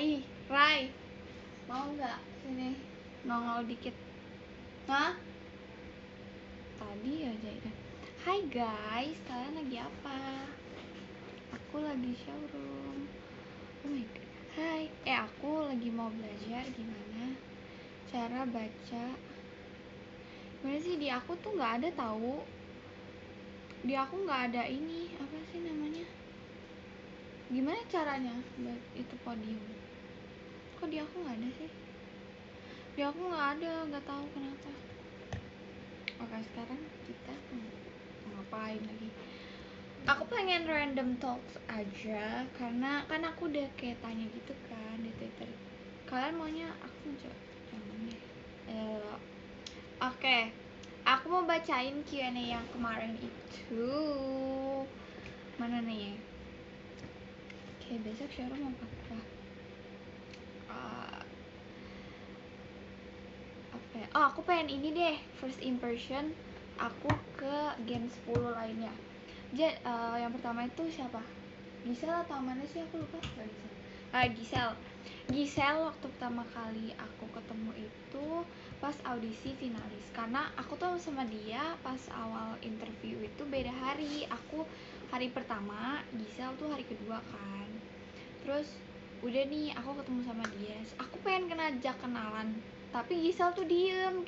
Rai, mau nggak sini nongol dikit? Hah? Tadi aja ya. Hai guys, kalian lagi apa? Aku lagi showroom. Oh my god. Hai, aku lagi mau belajar gimana cara baca. Gimana sih, di aku tuh nggak ada tahu. Di aku nggak ada ini, apa sih namanya? Gimana caranya buat itu podium? Kok di aku nggak ada sih? Di aku nggak ada, nggak tahu kenapa. Oke, sekarang kita ngapain lagi? Aku pengen random talks aja karena kan aku udah kayak tanya gitu kan di Twitter. Kalian maunya aku jangan deh. Oke, aku mau bacain Q&A yang kemarin itu. Mana nih? Oke, besok showroom mau apa? Apa ya? Oh, aku pengen ini deh, first impression aku ke game 10 lainnya. Yang pertama itu siapa? Gisel atau mana sih, aku lupa. Gisel waktu pertama kali aku ketemu itu pas audisi finalis. Karena aku tuh sama dia pas awal interview itu beda hari. Aku hari pertama, Gisel tuh hari kedua kan. Terus udah nih, aku ketemu sama dia. Aku pengen ngajak kenalan, tapi Gisel tuh diem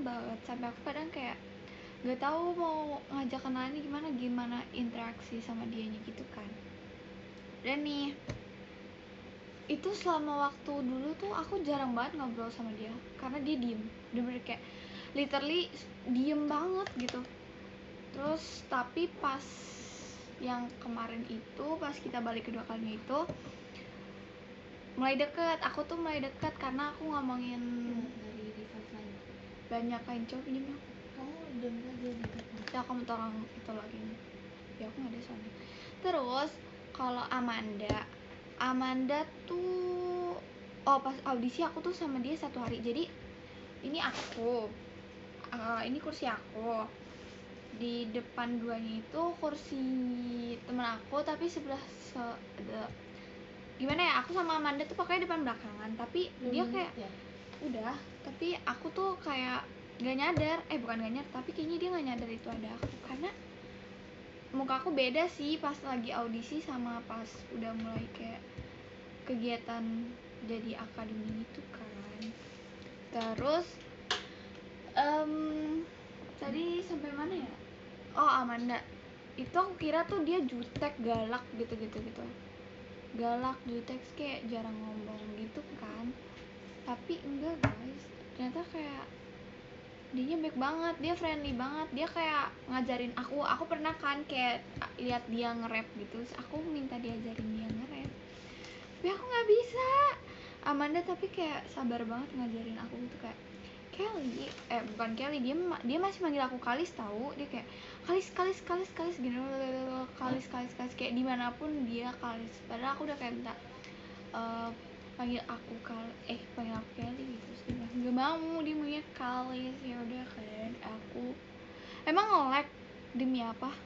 banget. Sampai aku kadang kayak gak tahu mau ngajak kenalan gimana interaksi sama dianya gitu kan. Dan nih, itu selama waktu dulu tuh aku jarang banget ngobrol sama dia karena dia diem, bener-bener kayak literally diem banget gitu. Terus tapi pas yang kemarin itu, pas kita balik kedua kalinya itu mulai deket, aku tuh mulai deket karena aku ngomongin dari Revive lain banyak kain cowok pinjem dong. Kamu udah aja gitu. Ya kamu tolong itu lagi. Ya aku nggak ada soalnya. Terus kalau Amanda tuh, oh pas audisi aku tuh sama dia satu hari. Jadi ini aku, ini kursi aku. Di depan duanya itu kursi temen aku, tapi sebelah gimana ya, aku sama Amanda tuh pokoknya depan belakangan. Tapi dia kayak ya? udah, tapi aku tuh kayak gak nyadar, bukan gak nyadar, tapi kayaknya dia gak nyadar itu ada aku. Karena muka aku beda sih pas lagi audisi sama pas udah mulai kayak kegiatan jadi akademi gitu kan. Terus tadi sampai mana ya? Oh, Amanda itu aku kira tuh dia jutek, galak gitu. Galak, jutek, kayak jarang ngomong gitu kan. Tapi enggak guys, ternyata kayak dia baik banget, dia friendly banget. Dia kayak ngajarin aku pernah kan kayak lihat dia nge-rap gitu, terus aku minta diajarin dia nge-rap, tapi aku nggak bisa. Amanda tapi kayak sabar banget ngajarin aku gitu, kayak Kelly, bukan Kelly, dia masih manggil aku Kalis tahu. Dia kayak Kalis gini, Kalis kayak dimanapun dia Kalis. Padahal aku udah kayak minta panggil aku Kelly gitu. Terus dia bilang nggak mau, dia maunya Kalis. Ya udah kan, aku emang nge-lag demi apa?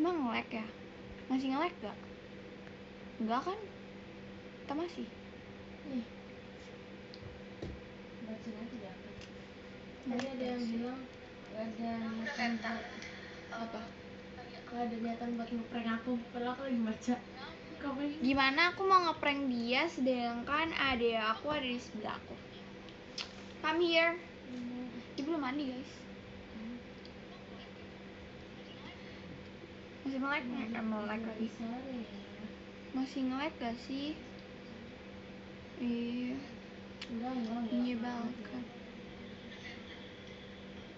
Emang nge-lag ya? Masih nge-lag gak? Enggak kan? Kita masih Nih, baca nanti ya. Tadi ada yang bilang gak ada niatan buat apa? Gak ada niatan buat ngeprank aku, padahal aku lagi baca. Gimana aku mau ngeprank dia sedangkan adek aku ada di sebelah aku. Come here. Dia belum mandi guys. Masih nge-lag lagi. Masih nge-lag gak sih? Iya. Enggak. Menyebalkan.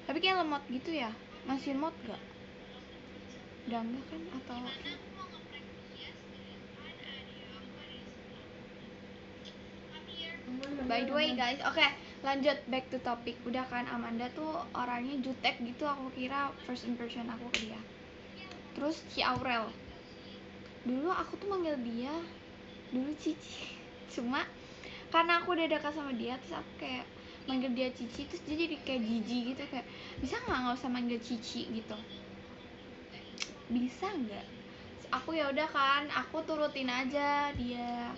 Tapi kayak lemot gitu ya. Masih lemot gak? Udah enggak kan? Atau by the way guys, oke, lanjut back to topic. Udah kan, Amanda tuh orangnya jutek gitu, aku kira first impression aku ke dia. Terus Ci Aurel, dulu aku tuh manggil dia dulu Cici, cuma karena aku udah dekat sama dia, terus aku kayak manggil dia Cici, terus dia jadi kayak jijik gitu, kayak bisa nggak usah manggil Cici gitu. bisa nggak? Aku ya udah kan, aku turutin aja dia,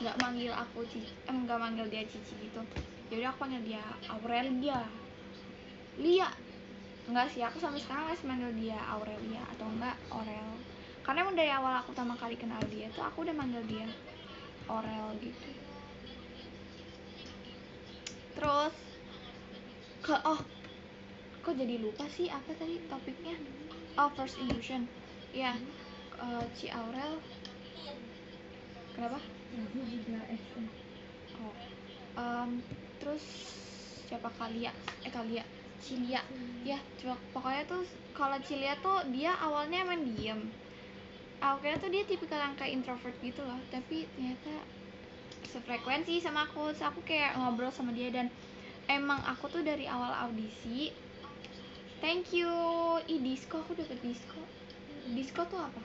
nggak manggil aku nggak manggil dia Cici gitu. Ya udah aku panggil dia Aurelia, Lia. Enggak sih, aku sampai sekarang masih manggil dia Aurelia atau enggak Aurel, karena emang dari awal aku pertama kali kenal dia tuh aku udah manggil dia Aurel gitu. Terus kok jadi lupa sih apa tadi topiknya? First impression ya. Ci Aurel kenapa? Aku juga SM. Terus siapa? Kalia Cilia ya. Pokoknya tuh kalau Cilia tuh dia awalnya emang diem. Aku kira tuh dia tipikal yang kayak introvert gitu loh, tapi ternyata sefrekuensi sama aku. Terus aku kayak ngobrol sama dia, dan emang aku tuh dari awal audisi. Thank you. Disco, aku dapet disco. Disco tuh apa?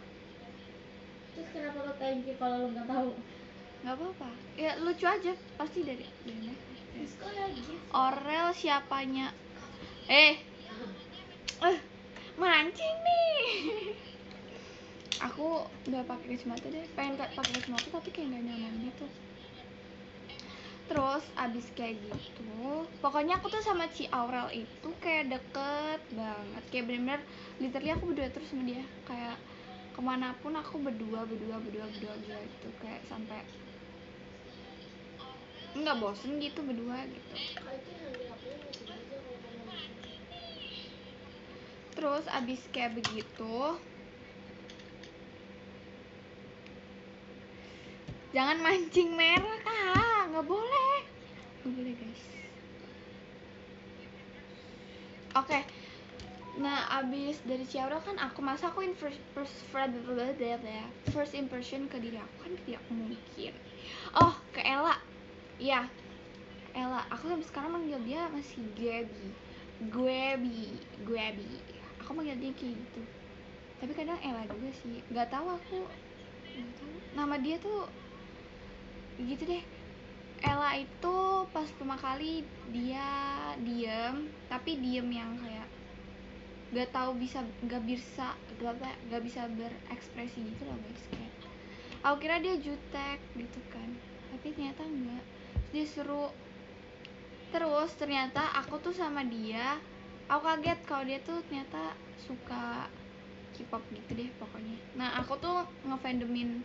Terus kenapa lo thank you kalau lo nggak tahu? Nggak apa-apa, ya lucu aja pasti dari Disco lagi. Aurel siapanya? Mancing nih. Aku nggak pakai kacamata deh, pengen pakai kacamata tapi kayak nggak nyaman gitu. Terus abis kayak gitu, pokoknya aku tuh sama Ci Aurel itu kayak deket banget, kayak bener-bener literally aku berdua terus sama dia, kayak kemanapun aku berdua gitu, kayak sampai nggak bosen gitu berdua gitu. Terus abis kayak begitu, jangan mancing merah kak, nggak boleh guys. Oke. Nah abis dari Ciara kan aku first impression ke diri aku kan tidak mungkin. Ke Ella. Iya, Ella. Aku sampai sekarang manggil dia masih Gwebi. Aku manggil dia kayak gitu. Tapi kadang Ella juga sih. Gak tahu aku. Nama dia tuh gitu deh. Ella itu pas pertama kali dia diem, tapi diem yang kayak gak bisa berekspresi gitu loh guys. Kayak aku kira dia jutek gitu kan, tapi ternyata enggak. Dia seru. Terus ternyata aku tuh sama dia, aku kaget kalau dia tuh ternyata suka K-pop gitu deh pokoknya. Nah aku tuh ngefandomin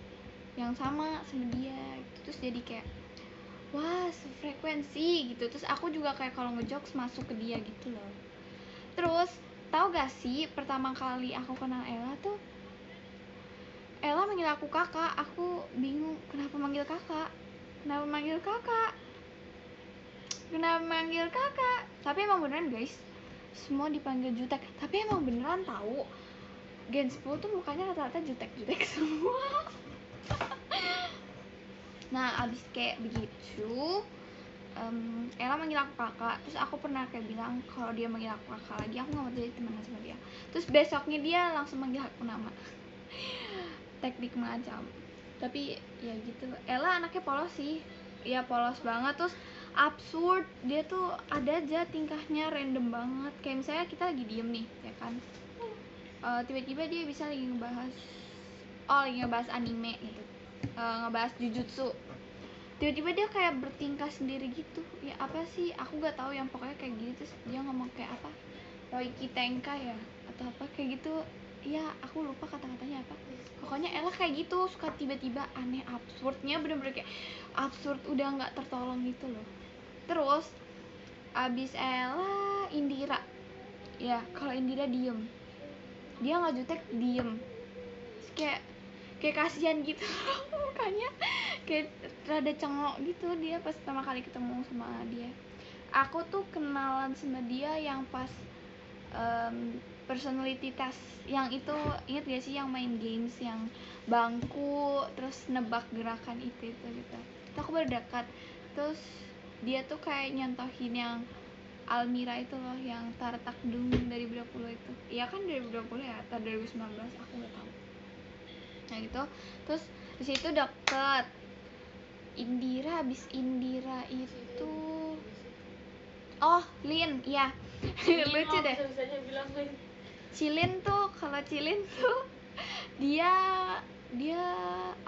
yang sama dia gitu. Terus jadi kayak wah sefrekuensi gitu. Terus aku juga kayak kalau ngejokes masuk ke dia gitu loh. Terus tahu gak sih pertama kali aku kenal Ella tuh, Ella manggil aku kakak. Aku bingung kenapa manggil kakak. Tapi emang beneran guys, semua dipanggil jutek. Tapi emang beneran tahu, Gen 10 tuh mukanya rata-rata jutek semua. Nah abis kayak begitu, Ella manggil aku kakak. Terus aku pernah kayak bilang kalau dia manggil aku kakak lagi, aku gak mau jadi temenan sama dia. Terus besoknya dia langsung manggil aku nama. Teknik macam. Tapi ya gitu. Ella anaknya polos sih. Ya polos banget. Terus absurd, dia tuh ada aja tingkahnya random banget. Kayak misalnya kita lagi diem nih ya kan, tiba-tiba dia bisa lagi ngebahas anime gitu, ngebahas Jujutsu, tiba-tiba dia kayak bertingkah sendiri gitu. Ya apa sih, aku gak tahu, yang pokoknya kayak gitu. Terus dia ngomong kayak apa, Roiki Tenka ya atau apa kayak gitu ya, aku lupa kata-katanya apa. Pokoknya Ella kayak gitu, suka tiba-tiba aneh, absurdnya bener-bener kayak absurd udah nggak tertolong gitu loh. Terus abis Ella, Indira ya. Kalau Indira diem, dia nggak jutek, diem. Terus kayak kasihan gitu mukanya, kayak rada cengok gitu dia pas pertama kali ketemu sama dia. Aku tuh kenalan sama dia yang pas personality test yang itu, inget gak sih yang main games yang bangku terus nebak gerakan itu gitu. Itu aku baru dekat. Terus dia tuh kayak nyontohin yang Almira itu loh, yang Tartak Dung dari 2020 itu. Iya kan 2020 ya atau 2019, aku gak tahu. Nah gitu. Terus di situ deket Indira. Abis Indira itu Lin, iya. Lucu deh. Cilin tuh, kalau Cilin tuh dia dia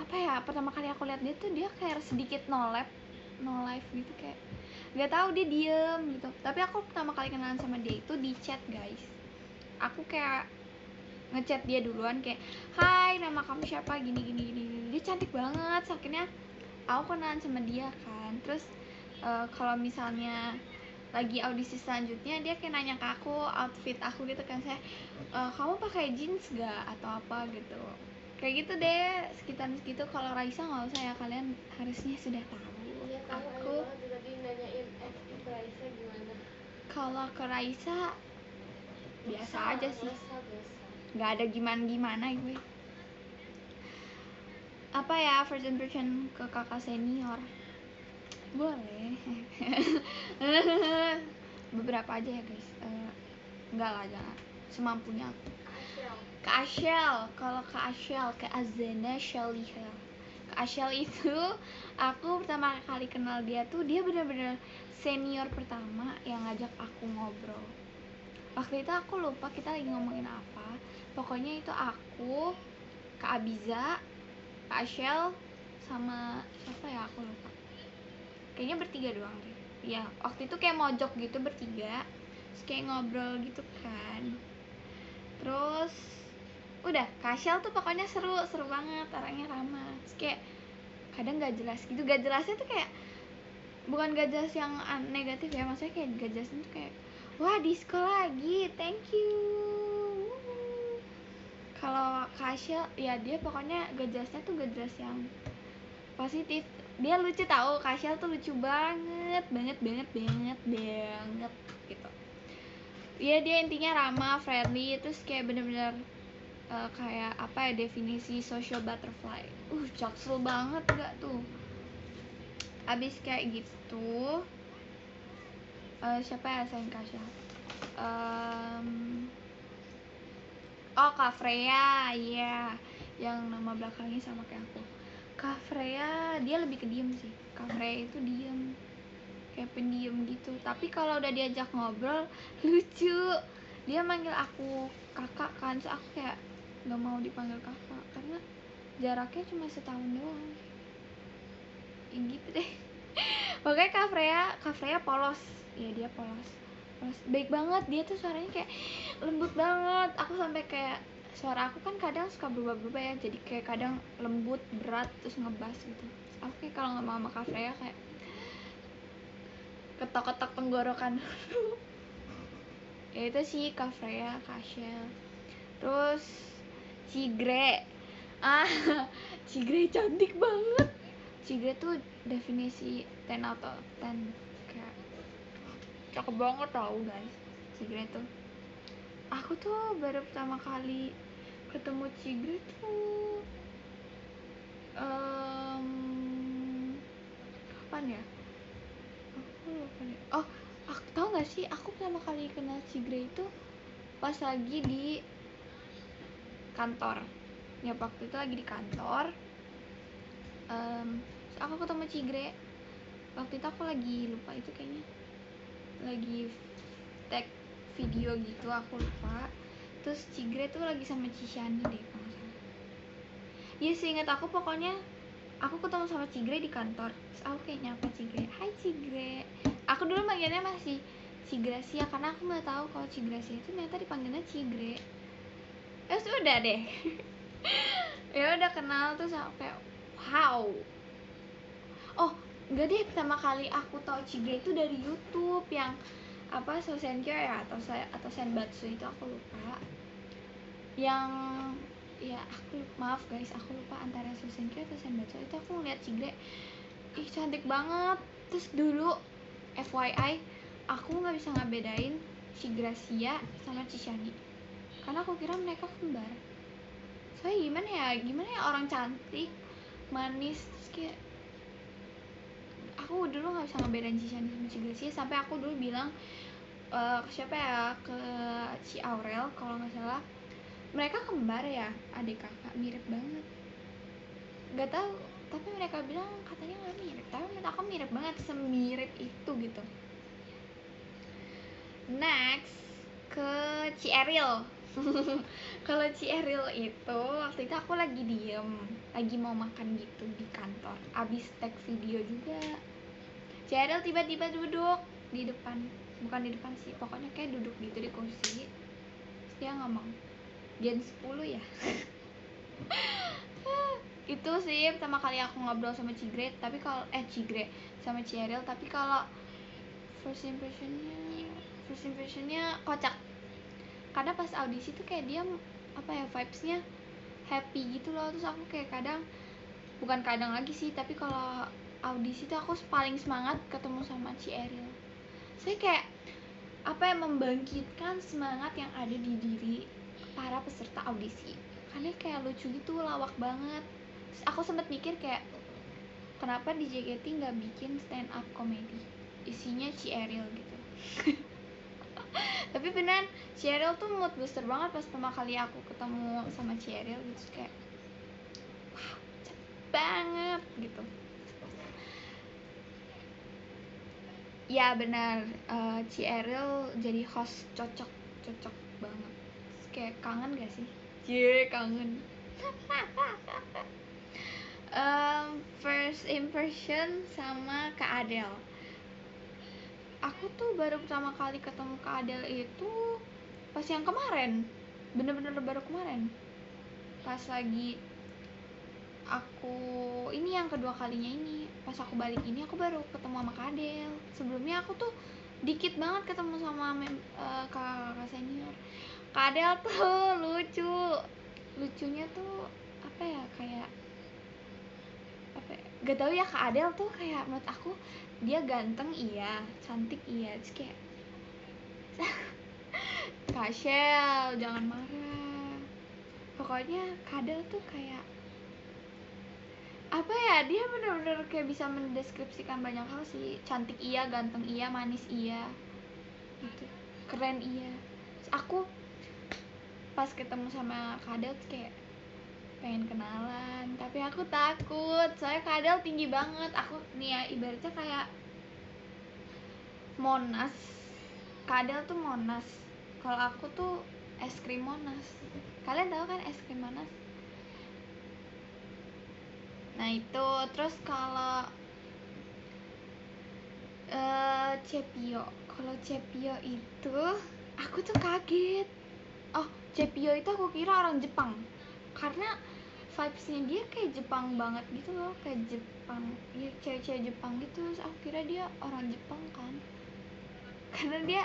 apa ya, pertama kali aku lihat dia tuh dia kayak sedikit no life gitu, kayak nggak tahu dia diem gitu. Tapi aku pertama kali kenalan sama dia itu di chat guys. Aku kayak ngechat dia duluan kayak, hai nama kamu siapa, gini gini gini. Dia cantik banget, akhirnya aku kenalan sama dia kan. Terus kalau misalnya lagi audisi selanjutnya dia kayak nanya ke aku outfit aku gitu kan, saya kamu pakai jeans gak atau apa gitu, kayak gitu deh, sekitar segitu. Kalau Raisa nggak usah ya, kalian harusnya sudah tahu. Iya, tahu. Aku Aneh banget tadi nanyain ke Raisa gimana. kalau ke Raisa biasa aja sih, Biasa. nggak ada gimana gue. Apa ya, first impression ke kakak senior boleh. Beberapa aja ya guys, enggak lah, jangan semampunya aku. Kak Ashel, kalau Kak Ashel, Kak Azena Shaliha, Kak Ashel itu aku pertama kali kenal dia tuh dia bener-bener senior pertama yang ngajak aku ngobrol. Waktu itu aku lupa kita lagi ngomongin apa, pokoknya itu aku, Kak Abiza, Kak Ashel, sama siapa ya aku lupa, kayaknya bertiga doang deh ya. Waktu itu kayak mojok gitu bertiga, terus kayak ngobrol gitu kan. Terus udah, Kak Ashel tuh pokoknya seru banget, orangnya ramah. Terus kayak kadang gak jelas gitu, gak jelasnya tuh kayak bukan gak jelas yang negatif ya, maksudnya kayak gak jelas itu kayak wah disco lagi, thank you. Kalau Kak Ashel ya dia pokoknya gak jelasnya tuh gak jelas yang positif. Dia lucu tahu, Kak Ashel tuh lucu banget gitu. Iya, dia intinya ramah, friendly, terus kayak bener-bener kayak apa ya, definisi social butterfly. Jaksel banget gak tuh. Abis kayak gitu siapa ya sayang Kak Ashel? Oh Kak Freya, iya, yang nama belakangnya sama kayak aku. Kak Freya dia lebih ke diem sih. Kak Freya itu diem, kayak pendiam gitu. Tapi kalau udah diajak ngobrol lucu. Dia manggil aku kakak kan, so aku kayak nggak mau dipanggil kakak karena jaraknya cuma setahun doang. Ya gitu deh. Pokoknya Kak Freya polos. Ya dia polos. Baik banget, dia tuh suaranya kayak lembut banget. Aku sampai kayak suara aku kan kadang suka berubah-berubah ya, jadi kayak kadang lembut, berat, terus ngebas gitu. Aku kayak kalau ngomong sama Kak Freya kayak ketok-ketok tenggorokan. Ya itu sih Kak Freya, Kak Ashel. Terus Cigre. Cigre cantik banget. Cigre tuh definisi 10 out of 10, kayak cakep banget tau guys. Cigre tuh aku tuh baru pertama kali ketemu Cigre tuh kapan ya, aku lupa deh. Oh, aku tau gak sih, aku pertama kali kenal Cigre itu pas lagi di kantor. Ya waktu itu lagi di kantor, terus aku ketemu Cigre. Waktu itu aku lagi lupa, itu kayaknya lagi tag video gitu, aku lupa. Terus Cigre tuh lagi sama Cishani deh kalau nggak salah. Iya seingat aku, pokoknya aku ketemu sama Cigre di kantor. Terus aku kayak nyapa Cigre, hai Cigre. Aku dulu manggilnya masih Cigracia karena aku nggak tahu kalau Cigracia itu ternyata dipanggilnya Cigre. Terus udah deh. Ya udah kenal, terus aku kayak wow. Oh enggak deh, pertama kali aku tahu Cigre itu dari YouTube yang apa, Sosenkyo ya atau Senbatsu itu aku lupa. Yang ya aku maaf guys, aku lupa antara Sosenkyo atau Senbatsu. Itu aku ngeliat Cigre, ih cantik banget. Terus dulu FYI aku nggak bisa ngebedain Cigracia sama Cishani karena aku kira mereka kembar. Soalnya gimana ya orang cantik, manis, terus kayak aku dulu nggak bisa ngebedain Cishani sama Cigracia. Sampai aku dulu bilang siapa ya, ke Ci Aurel kalau nggak salah, mereka kembar ya, adik kakak, mirip banget. Nggak tahu, tapi mereka bilang katanya nggak mirip, tapi menurut aku mirip banget, semirip itu gitu. Next ke Ci Eril. Kalau Ci Eril itu waktu itu aku lagi diem, lagi mau makan gitu di kantor, abis tag video juga. Ci Eril tiba-tiba duduk di depan, bukan di depan sih, pokoknya kayak duduk gitu di kursi. Terus dia ngomong, Gen 10 ya. Itu sih pertama kali aku ngobrol sama Cigre, tapi kalau sama Ci Eril, tapi kalau first impressionnya kocak. Karena pas audisi tuh kayak dia apa ya, vibesnya happy gitu loh. Terus aku kayak bukan kadang lagi sih, tapi kalau audisi tuh aku paling semangat ketemu sama Ci Eril. Saya kayak apa yang membangkitkan semangat yang ada di diri para peserta audisi, karena kayak lucu gitu, lawak banget. Terus aku sempet mikir kayak kenapa di JKT nggak bikin stand up comedy isinya Ci Eril gitu. Tapi beneran Ci Eril tuh mood booster banget pas pertama kali aku ketemu sama Ci Eril gitu, kayak wow, cepet banget gitu. Ya benar, Ci Eril jadi host cocok banget. Terus kayak kangen gak sih? Kangen. First impression sama Kak Adel. Aku tuh baru pertama kali ketemu Kak Adel itu pas yang kemarin, bener-bener baru kemarin, pas lagi aku ini yang kedua kalinya ini, pas aku balik ini aku baru ketemu sama Kak Adel. Sebelumnya aku tuh dikit banget ketemu sama kakak senior. Kak Adel tuh lucunya tuh apa ya, kayak apa ya, gak tau ya. Kak Adel tuh kayak menurut aku dia ganteng iya, cantik iya, terus kayak Kak Shell jangan marah. Pokoknya Kak Adel tuh kayak apa ya, dia bener-bener kayak bisa mendeskripsikan banyak hal sih. Cantik iya, ganteng iya, manis iya gitu, keren iya. Terus aku pas ketemu sama Kak Adel kayak pengen kenalan, tapi aku takut soalnya Kak Adel tinggi banget. Aku nih ya, ibaratnya kayak Monas. Kak Adel tuh Monas, kalau aku tuh es krim Monas. Kalian tahu kan es krim Monas? Nah itu. Terus kalau Cepio, kalau Cepio itu aku tuh kaget. Oh, Cepio itu aku kira orang Jepang, karena vibesnya dia kayak Jepang banget gitu loh, kayak Jepang ya, cewek-cewek Jepang gitu. Terus aku kira dia orang Jepang kan, karena dia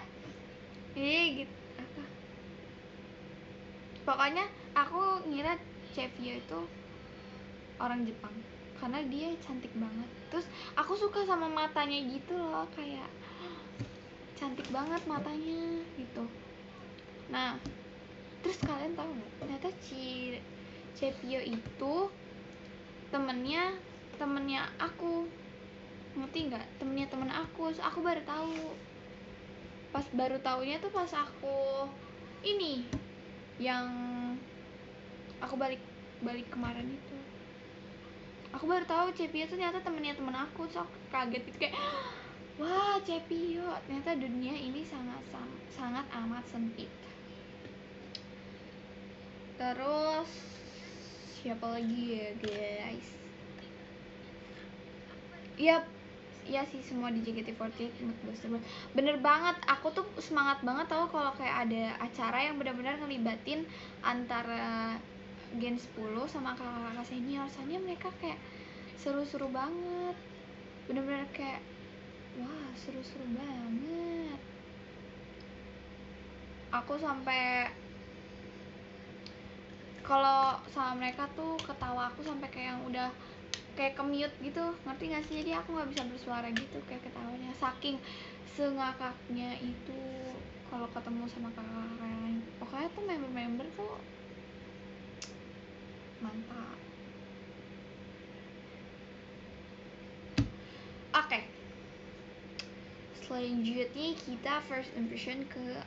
gitu apa, pokoknya aku ngira Cepio itu orang Jepang karena dia cantik banget. Terus aku suka sama matanya gitu loh, kayak cantik banget matanya gitu. Nah terus kalian tahu nggak, ternyata Cepio itu temennya aku, ngerti nggak, temennya temen aku. Terus aku baru tahu, pas baru taunya tuh pas aku ini yang aku balik kemarin itu, aku baru tahu Cepio tuh ternyata temennya temen aku. Terus aku kaget gitu kayak wah, Cepio, ternyata dunia ini sangat amat sempit. Terus siapa lagi ya guys? Iya sih, semua di JKT48 mood booster. Bener banget, aku tuh semangat banget tau kalau kayak ada acara yang benar-benar ngelibatin antara Gen 10 sama kakak-kakak senior. Soalnya mereka kayak seru-seru banget, bener-bener kayak wah, seru-seru banget. Aku sampai kalau sama mereka tuh ketawa aku sampai kayak yang udah kayak ke-mute gitu, ngerti gak sih? Jadi aku nggak bisa bersuara gitu kayak ketawanya, saking sengakaknya itu kalau ketemu sama kakak-kakak yang lain. Pokoknya tuh member-member tuh mantap. Oke, selanjutnya kita first impression ke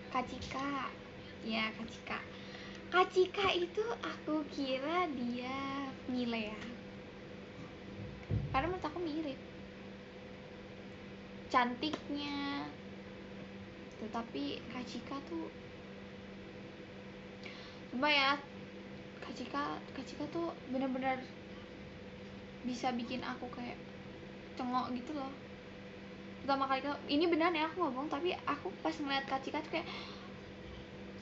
Kak Cika. Ya, Kak Cika. Kak Cika itu aku kira dia Mile ya, karena menurut aku mirip cantiknya, gitu. Tapi Kak Cika tuh coba ya, Kak Cika tuh bener-bener bisa bikin aku kayak cengok gitu loh. Pertama kali ini beneran ya aku ngomong, tapi aku pas ngeliat Kak Cika tuh kayak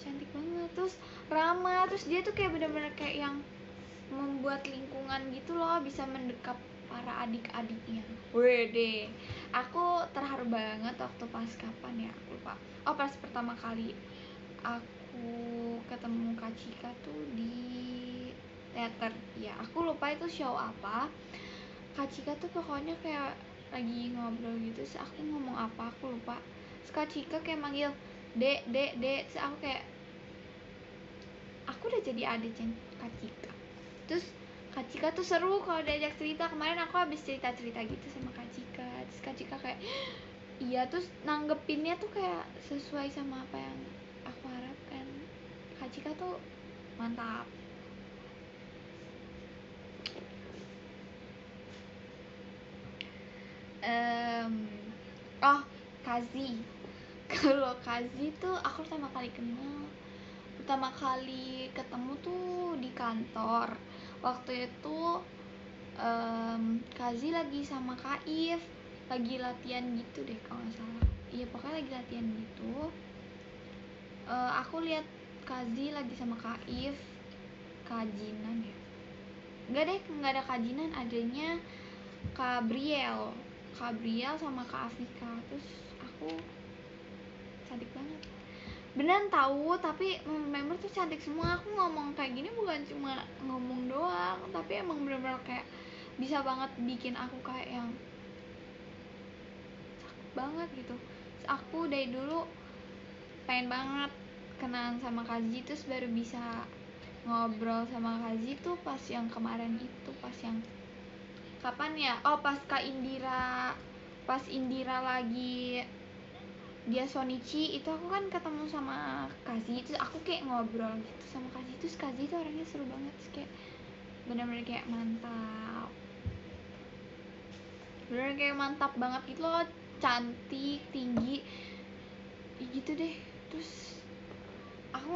cantik banget, terus ramah, terus dia tuh kayak bener-bener kayak yang membuat lingkungan gitu loh, bisa mendekap para adik-adiknya. Wede, aku terharu banget waktu pas kapan ya, aku lupa. Oh, pas pertama kali aku ketemu Kak Cika tuh di teater. Ya, aku lupa itu show apa. Kak Cika tuh pokoknya kayak lagi ngobrol gitu, terus aku ngomong apa aku lupa. Terus Kak Cika kayak manggil dek, terus aku kayak aku udah jadi adiknya Kak Cika. Terus Kak Cika tuh seru kalau diajak cerita. Kemarin aku habis cerita-cerita gitu sama Kak Cika, terus Kak Cika kayak iya, terus nanggepinnya tuh kayak sesuai sama apa yang aku harapkan. Kak Cika tuh mantap. Oh, Kazi. Kalau Kazi tuh aku pertama kali ketemu tuh di kantor. Waktu itu Kazi lagi sama Kaif, lagi latihan gitu deh kalau nggak salah. Iya, pokoknya lagi latihan gitu. Aku lihat Kazi lagi sama Kaif, Kajinan ya. Enggak deh, enggak ada Kajinan, adanya Kabriel sama Kak Afika. Terus aku cantik banget. Beneran tahu, tapi member tuh cantik semua. Aku ngomong kayak gini bukan cuma ngomong doang, tapi emang bener-bener kayak bisa banget bikin aku kayak yang cakep banget gitu. Terus aku dari dulu pengen banget kenalan sama Kazi, terus baru bisa ngobrol sama Kazi tuh pas yang kemarin itu, pas yang kapan ya? Oh, pas Indira lagi dia Sonichi itu, aku kan ketemu sama Kazi, terus aku kayak ngobrol gitu sama Kazi. Terus Kazi itu orangnya seru banget, terus kayak bener-bener kayak mantap, bener-bener kayak mantap banget gitu loh, cantik, tinggi gitu deh. Terus aku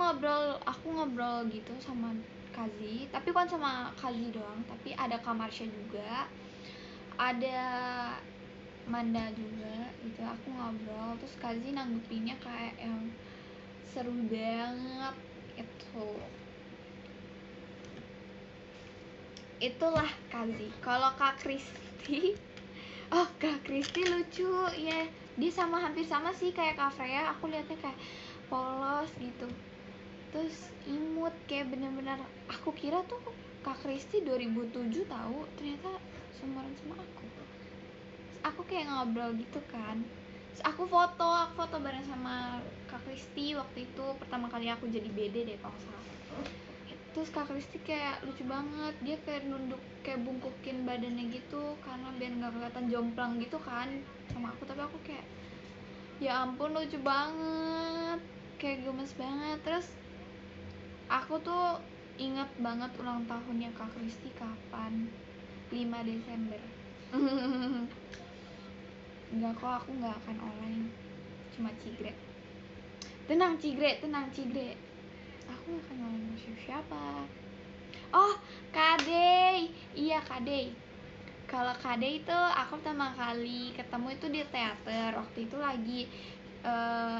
ngobrol gitu sama Kazi, tapi bukan sama Kazi doang, tapi ada Kamarsha juga, ada Manda juga gitu. Aku ngobrol, terus Kazi nanggepinnya kayak yang seru banget itu. Itulah Kazi. Kalau Kak Kristi oh, Kak Kristi lucu ya, dia hampir sama sih kayak Kak Freya. Aku liatnya kayak polos gitu, terus imut, kayak bener-bener aku kira tuh Kak Kristi 2007 tahu, ternyata seumuran sama aku. Terus aku kayak ngobrol gitu kan, terus aku foto bareng sama Kak Kristi waktu itu pertama kali aku jadi BD deh kalau salah. Terus Kak Kristi kayak lucu banget, dia kayak nunduk, kayak bungkukin badannya gitu karena biar nggak kelihatan jomplang gitu kan sama aku. Tapi aku kayak ya ampun lucu banget, kayak gemes banget. Terus aku tuh inget banget ulang tahunnya Kak Kristi kapan, 5 Desember. Enggak kok, aku nggak akan online, cuma Cigre. Tenang Cigre, aku nggak akan online sama siapa. Oh, Kadey, iya Kadey. Kalau Kadey itu aku pertama kali ketemu itu di teater. Waktu itu lagi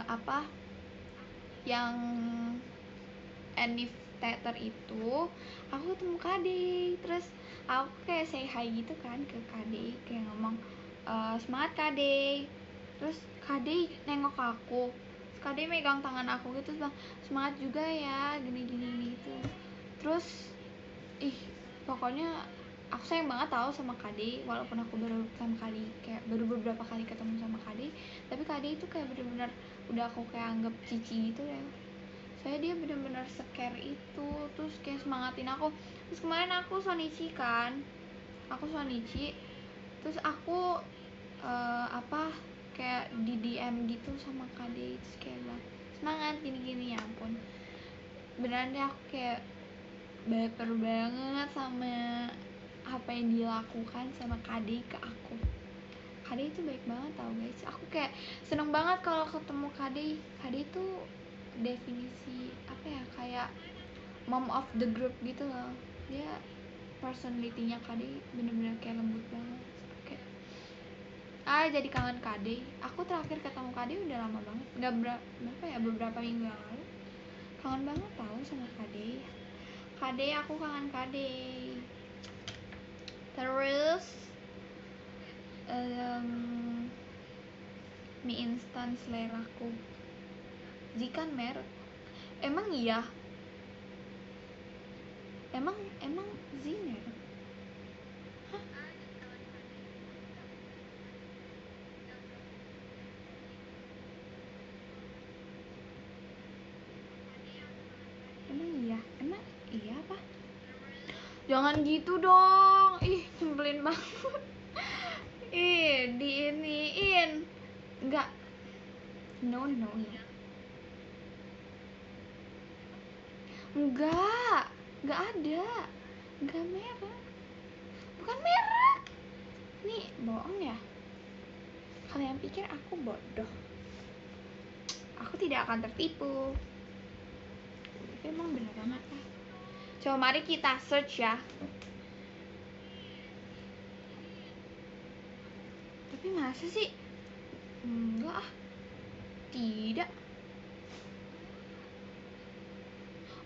apa yang Enif teater itu, aku ketemu Kadey. Terus aku kayak say hi gitu kan ke Kadey, kayak ngomong semangat Kadey. Terus Kadey nengok aku, terus Kadey megang tangan aku gitu, bilang semangat juga ya, gini gitu. Terus pokoknya aku sayang banget tahu sama Kadey, walaupun aku baru beberapa kali ketemu sama Kadey, tapi Kadey itu kayak bener-bener udah aku kayak anggap cici gitu ya. Saya dia bener-bener scare itu, terus kayak semangatin aku. Terus kemarin aku Sonichi, terus aku kayak di DM gitu sama Kadey, terus kayak bilang semangat gini-gini. Ya ampun, beneran deh aku kayak baper banget sama apa yang dilakukan sama Kadey ke aku. Kade itu baik banget tau guys. Aku kayak seneng banget kalau ketemu Kade. Kade itu definisi apa ya, kayak mom of the group gitu loh. Dia personality-nya Kade bener-bener kayak lembut banget. Kayak jadi kangen Kade. Aku terakhir ketemu Kade udah lama banget, nggak berapa ya, beberapa minggu yang lalu. Kangen banget tau sama Kade. Kade, aku kangen Kade. Terus mie instan seleraku Zikan merek. Emang iya? Emang Zi merek? Hah? Emang iya? Emang iya apa? Jangan gitu dong. Ih, nyebelin banget. Ih, diiniin. Enggak. No. Enggak ada. Enggak merek. Bukan merek. Nih, bohong ya? Kalian pikir aku bodoh? Aku tidak akan tertipu. Tapi emang beneran apa? Coba mari kita search ya. Tapi masa sih? Enggak ah. Tidak.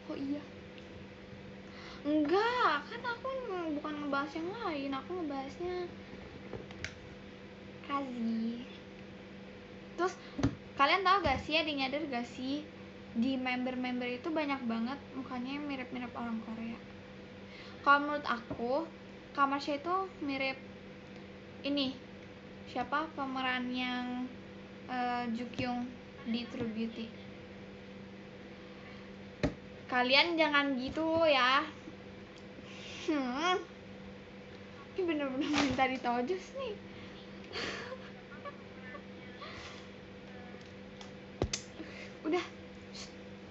Oh iya. Enggak, kan aku bukan ngebahas yang lain. Aku ngebahasnya Kazi. Terus kalian tahu gak sih, ada yang nyadar gak sih, di member-member itu banyak banget mukanya yang mirip-mirip orang Korea. Kalau menurut aku, Kamarsha itu mirip ini, siapa pemeran yang Jukyung di True Beauty. Kalian jangan gitu ya. Ini bener-bener minta ditojos nih. Udah.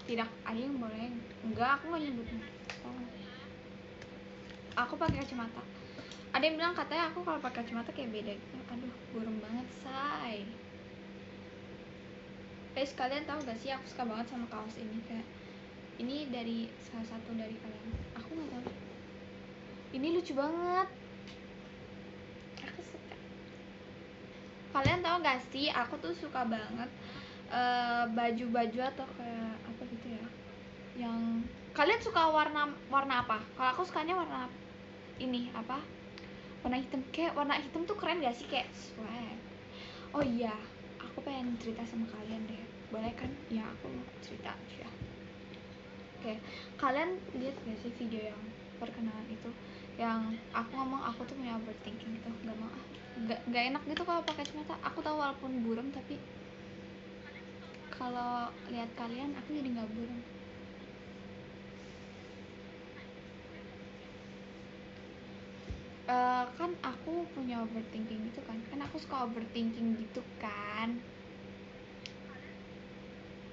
Tidak, ada yang boleh. Enggak, aku gak nyebut. Aku pakai kacamata. Ada yang bilang katanya aku kalau pakai kacamata kayak beda gitu. Aduh, burem banget, say. Guys, kalian tahu gak sih, aku suka banget sama kaos ini. Kayak ini dari salah satu dari kalian. Aku nggak tahu. Ini lucu banget. Aku suka. Kalian tahu gak sih, aku tuh suka banget baju-baju atau kayak apa gitu ya. Yang kalian suka warna apa? Kalau aku sukanya warna ini apa? Warna hitam. Kayak warna hitam tuh keren gak sih, kayak swag. Oh iya, aku pengen cerita sama kalian deh. Boleh kan? Ya, aku mau cerita aja. Oke, kalian lihat gak sih video yang perkenalan itu? Yang aku ngomong aku tuh punya overthinking gitu. Gak mau ah. Gak enak gitu kalau pakai kacamata. Aku tahu walaupun buram, tapi kalau lihat kalian aku jadi nggak buram. Kan aku punya overthinking gitu kan aku suka overthinking gitu kan,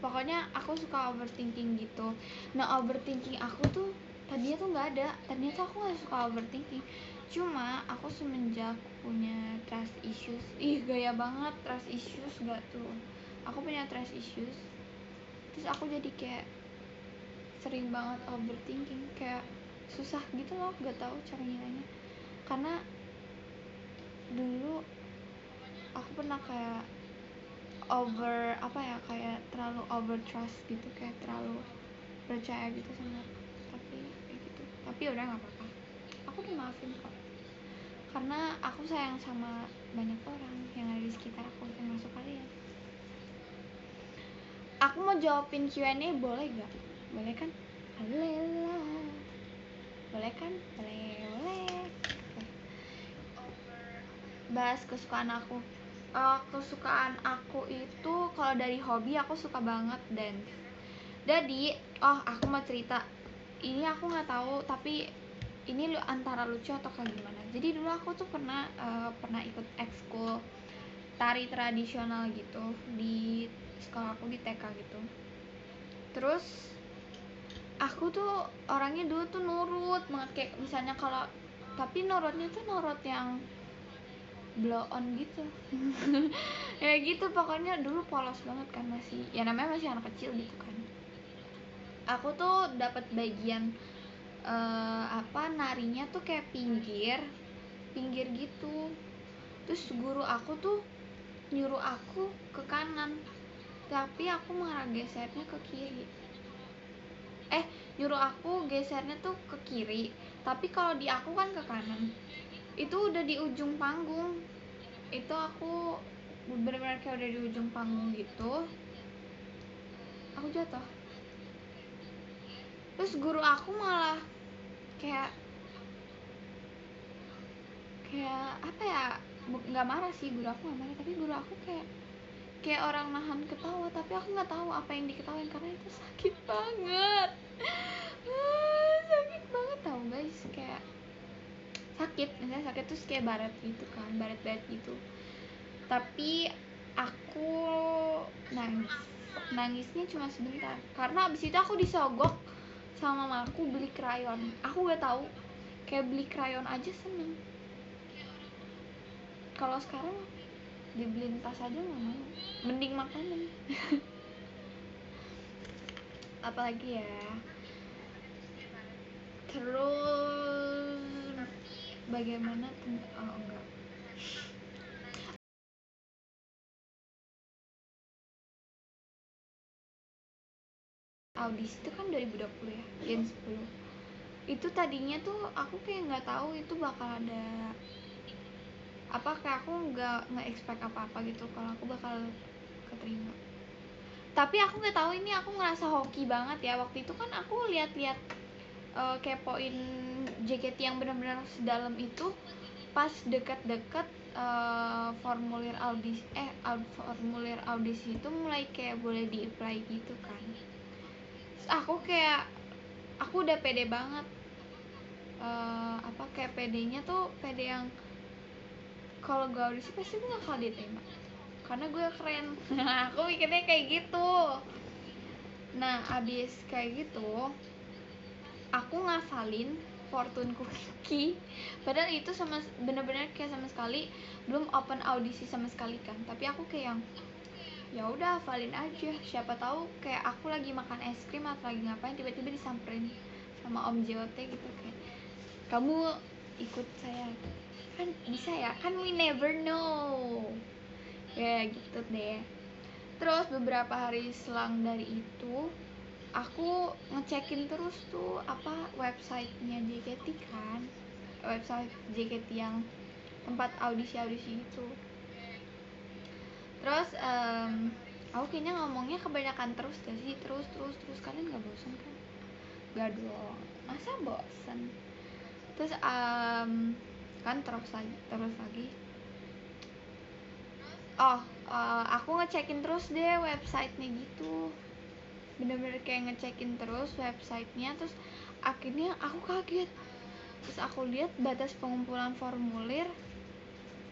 pokoknya aku suka overthinking gitu. Nah, overthinking aku tuh tadinya tuh nggak ada, tadinya tuh aku nggak suka overthinking, cuma aku semenjak punya trust issues, gaya banget trust issues gak tuh, aku punya trust issues, terus aku jadi kayak sering banget overthinking, kayak susah gitu loh, gak tahu cara ngilangnya. Karena dulu aku pernah kayak kayak terlalu over trust gitu, kayak terlalu percaya gitu sama, tapi kayak gitu. Tapi udah nggak apa-apa, aku udah maafin kok, karena aku sayang sama banyak orang yang ada di sekitar aku, termasuk kalian. Aku mau jawabin Q&A, boleh gak? Boleh kan? Boleh lah. Boleh kan? Boleh. Bahas kesukaan aku. Kesukaan aku itu kalau dari hobi aku suka banget dance. Jadi, aku mau cerita. Ini aku nggak tahu, tapi ini antara lucu atau kayak gimana. Jadi dulu aku tuh pernah ikut ekskul tari tradisional gitu di sekolah aku di TK gitu. Terus aku tuh orangnya dulu tuh nurut banget, kayak misalnya kalau, tapi nurutnya tuh nurut yang blow on gitu. Ya gitu pokoknya, dulu polos banget kan, masih ya namanya masih anak kecil gitu kan. Aku tuh dapat bagian narinya tuh kayak pinggir gitu. Terus guru aku tuh nyuruh aku ke kanan, tapi aku malah gesernya ke kiri. Nyuruh aku gesernya tuh ke kiri, tapi kalau di aku kan ke kanan. Itu udah di ujung panggung. Itu aku bener-bener kayak udah di ujung panggung gitu. Aku jatuh. Terus guru aku malah kayak apa ya, nggak marah sih, guru aku nggak marah, tapi guru aku kayak orang nahan ketawa, tapi aku nggak tahu apa yang diketawain karena itu sakit banget. Sakit banget tau guys, kayak sakit, misalnya sakit terus kayak baret gitu kan, baret gitu. Tapi aku nangisnya cuma sebentar karena abis itu aku disogok sama mamaku beli krayon. Aku gak tahu, kayak beli krayon aja seneng. Kalau sekarang dibeliin tas aja nggak mau, mending makanan. Apalagi ya, terus bagaimana enggak, audisi itu kan 2020 ya, Gen 10. Itu tadinya tuh aku kayak nggak tahu itu bakal ada apa, kayak aku nggak expect apa-apa gitu kalau aku bakal keterima. Tapi aku nggak tahu, ini aku ngerasa hoki banget ya. Waktu itu kan aku lihat-lihat kepoin JKT yang benar-benar sedalam itu pas deket-deket formulir audisi itu mulai kayak boleh di-apply gitu kan. Terus aku udah pede banget, kayak pedenya tuh pede yang kalau gue audisi pasti gue bakal diterima karena gue keren. Aku mikirnya kayak gitu. Nah abis kayak gitu aku ngafalin Fortune Cookie, padahal itu bener-bener kayak sama sekali belum open audisi sama sekali kan. Tapi aku kayak yang ya udah hafalin aja, siapa tahu kayak aku lagi makan es krim atau lagi ngapain tiba-tiba disamperin sama Om JOT gitu, kayak kamu ikut saya kan bisa ya, kan we never know ya gitu deh. Terus beberapa hari selang dari itu aku ngecekin terus tuh websitenya JKT kan, website JKT yang tempat audisi itu. Terus aku kayaknya ngomongnya kebanyakan terus gak sih, terus kalian gak bosan kan? Gak dong, masa bosan. Terus kan terus lagi aku ngecekin terus deh websitenya gitu, bener-bener kayak ngecekin terus websitenya. Terus akhirnya aku kaget, terus aku lihat batas pengumpulan formulir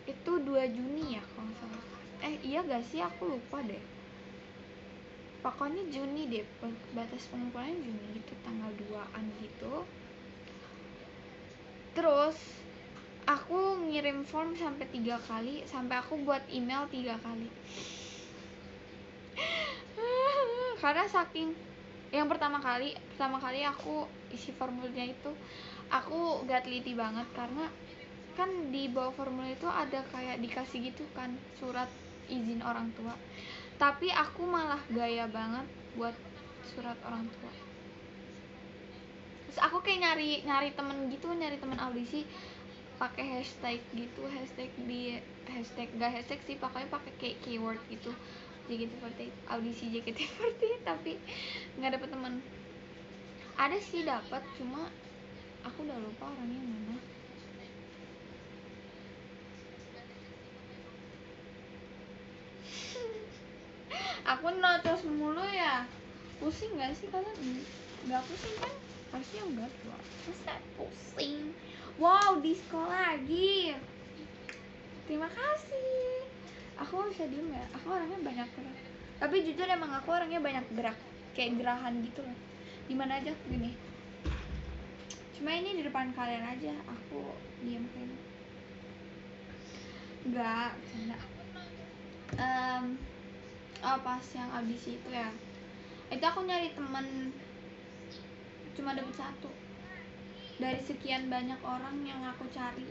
itu 2 Juni ya kalau nggak salah. Iya gak sih, aku lupa deh, pokoknya Juni deh, batas pengumpulannya Juni gitu, tanggal 2-an gitu. Terus aku ngirim form sampai 3 kali, sampai aku buat email 3 kali. Karena saking yang pertama kali aku isi formulirnya itu aku gak teliti banget, karena kan di bawah formulir itu ada kayak dikasih gitu kan surat izin orang tua, tapi aku malah gaya banget buat surat orang tua. Terus aku kayak nyari temen audisi pakai hashtag gitu, gak hashtag sih, pokoknya pakai kayak keyword gitu, JKT48 audisi JKT48, tapi nggak dapet teman. Ada sih dapat, cuma aku udah lupa orangnya mana. Aku notos mulu ya, pusing gak sih kalian? Nggak pusing kan? Harusnya enggak tuh, masa pusing. Wow, disco lagi, terima kasih. Aku bisa diem ya, aku orangnya banyak gerak, tapi jujur emang aku orangnya banyak gerak, kayak gerahan gitu loh, dimana aja gini. Cuma ini di depan kalian aja aku diem kayak. Enggak, bercanda. Pas yang audisi itu ya, itu aku nyari teman cuma dapet satu dari sekian banyak orang yang aku cari.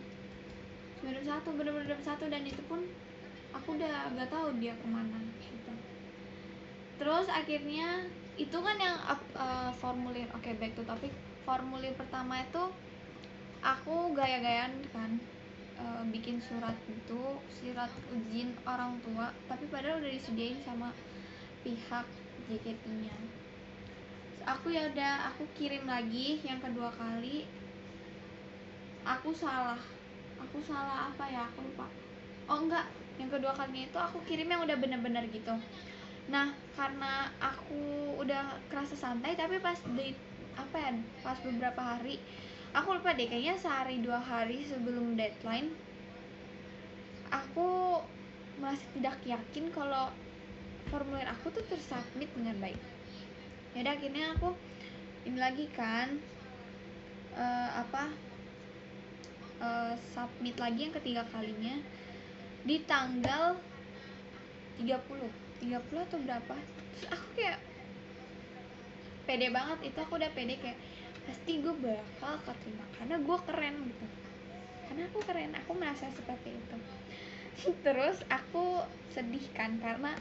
Cuma dapet satu, bener-bener dapet satu, dan itu pun aku udah gak tahu dia kemana gitu. Terus akhirnya itu kan yang formulir, oke, back to topic. Formulir pertama itu aku gaya-gayaan kan, bikin surat gitu, surat izin orang tua, tapi padahal udah disediain sama pihak JKT-nya. Aku ya udah, aku kirim lagi yang kedua kali. Aku salah apa ya, aku lupa. Oh enggak, yang kedua kalinya itu aku kirim yang udah bener-bener gitu. Nah, karena aku udah kerasa santai, tapi pas pas beberapa hari, aku lupa deh, kayaknya sehari 2 hari sebelum deadline, aku merasa tidak yakin kalau formulir aku tuh tersubmit dengan baik. Yaudah, akhirnya aku ini lagi kan, submit lagi yang ketiga kalinya di tanggal 30 atau berapa. Terus aku kayak pede banget, itu aku udah pede kayak pasti gue bakal keterima karena gue keren gitu, karena aku keren, aku merasa seperti itu. Terus aku sedih kan, karena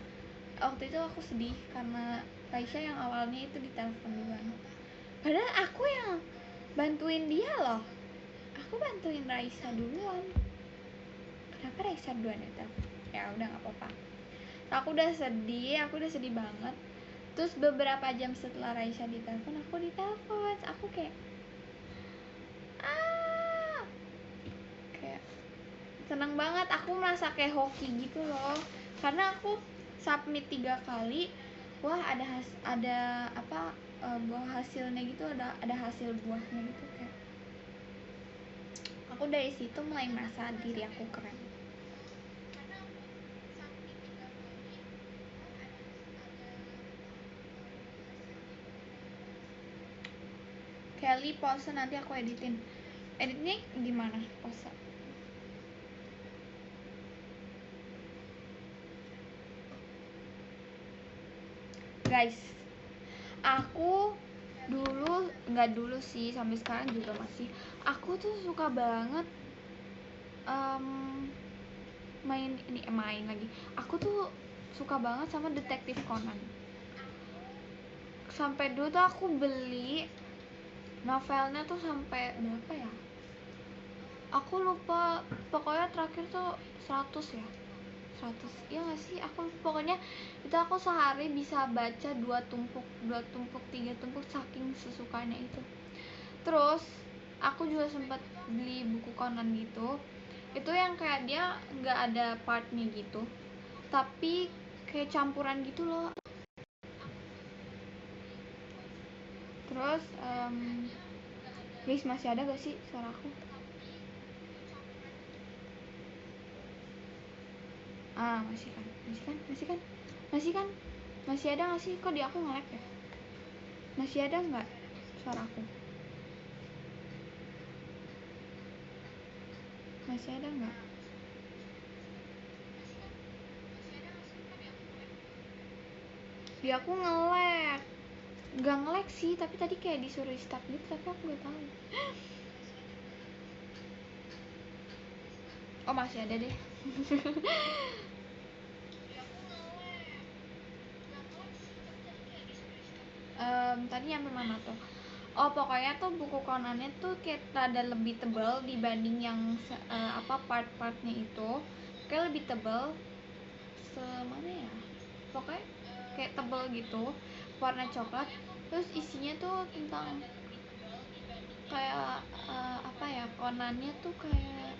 waktu itu aku sedih karena Raisya yang awalnya itu ditelepon duluan, padahal aku yang bantuin dia loh, aku bantuin Raisa duluan. Kenapa Raisa duluan ya telepon? Ya udah nggak apa-apa. Aku udah sedih banget. Terus beberapa jam setelah Raisa ditelepon, aku ditelepon, aku kayak kayak seneng banget, aku merasa kayak hoki gitu loh, karena aku submit 3 kali, wah ada buah hasilnya gitu, ada hasil buahnya gitu, kayak aku dari situ mulai merasa diri aku keren. Kelly pose nanti aku editnya gimana pose? Guys, aku nggak dulu sih, sampai sekarang juga masih, aku tuh suka banget main lagi. Aku tuh suka banget sama Detektif Conan. Sampai dulu tuh aku beli novelnya tuh sampai berapa ya? Aku lupa, pokoknya terakhir tuh 100 ya. 100, iya gak sih? Aku pokoknya itu aku sehari bisa baca 2 tumpuk, 3 tumpuk, saking sesukanya itu. Terus aku juga sempat beli buku Conan gitu, itu yang kayak dia nggak ada partnya gitu, tapi kayak campuran gitu loh. Terus guys, masih ada gak sih suara aku? Masih ada gak sih? Kok di aku nge-lag ya? Masih ada nggak suara aku? Masih ada nggak? Di aku nge-lag. Nggak nge-lag sih, tapi tadi kayak disuruh restart gitu, tapi aku nggak tahu. Oh, masih ada deh. Tadi nyampe mana tuh? Oh, pokoknya tuh buku Conannya tuh kayak rada lebih tebal dibanding yang part-partnya itu. Kayak lebih tebal semana ya? Pokoknya kayak tebal gitu, warna coklat. Terus isinya tuh tentang kayak Conannya tuh kayak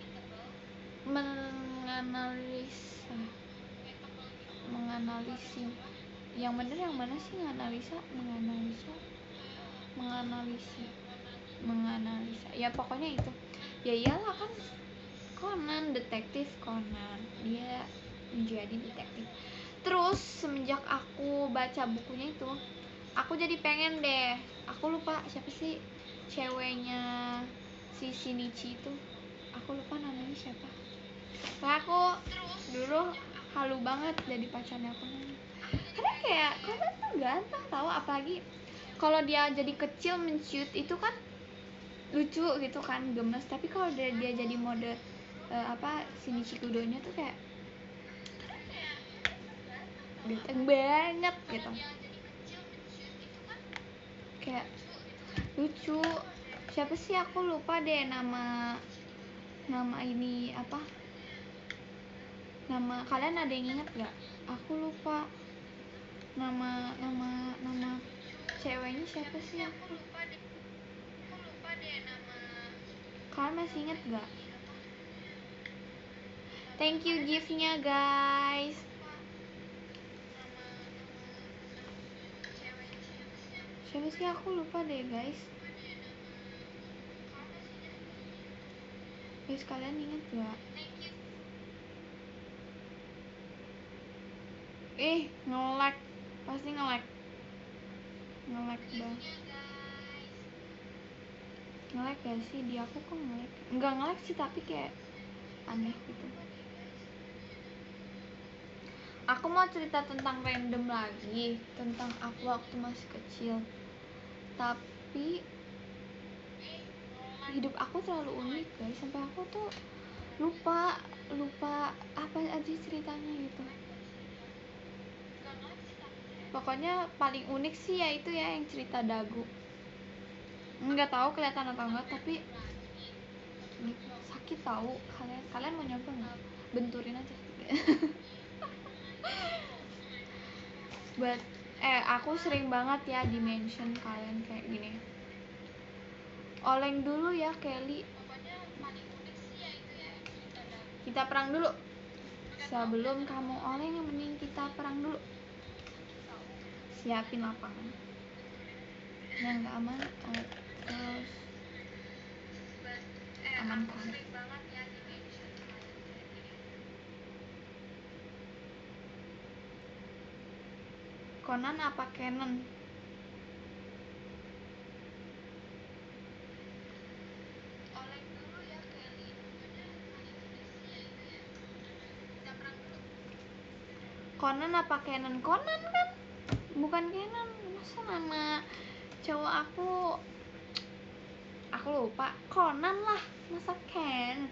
menganalisa, yang bener yang mana sih? Menganalisa ya, pokoknya itu. Ya iyalah kan, Conan, detektif Conan, dia menjadi detektif. Terus semenjak aku baca bukunya itu, aku jadi pengen deh, aku lupa siapa sih ceweknya si Shinichi itu, aku lupa namanya siapa. Kayak aku dulu halu banget jadi pacarnya Conan. Karena kayak Conan tuh ganteng tahu, apalagi kalau dia jadi kecil menciut itu kan lucu gitu kan, gemes. Tapi kalau dia jadi mode Shinichi Kudonya tuh kayak ganteng banget gitu, kayak lucu. Siapa sih, aku lupa deh nama ini apa, nama kalian ada yang inget gak? Aku lupa nama ceweknya siapa sih, aku lupa deh. Kalian masih inget gak? Thank you gift-nya guys. Siapa sih, aku lupa deh guys. Guys, kalian inget gak? Nge-lag, pasti nge-lag banget. Nge-lag gak sih? Di aku kok nge-lag? Enggak nge-lag sih, tapi kayak aneh gitu. Aku mau cerita tentang random lagi, tentang aku waktu masih kecil. Tapi hidup aku terlalu unik guys, sampai aku tuh lupa apa aja ceritanya gitu. Pokoknya paling unik sih yaitu ya yang cerita dagu. Nggak tahu kelihatan atau enggak, tapi sakit tahu. Kalian mau nyoba nggak? Benturin aja. But aku sering banget ya di mention kalian kayak gini. Oleng dulu ya Kelly. Kita perang dulu. Sebelum kamu oleng, yang mending kita perang dulu. Siapin lapangan. Yang nggak aman, terus amankan. Conan apa Canon? Conan apa Canon? Conan kan, bukan Canon. Masa nama cowok aku lupa. Conan lah, masa Canon?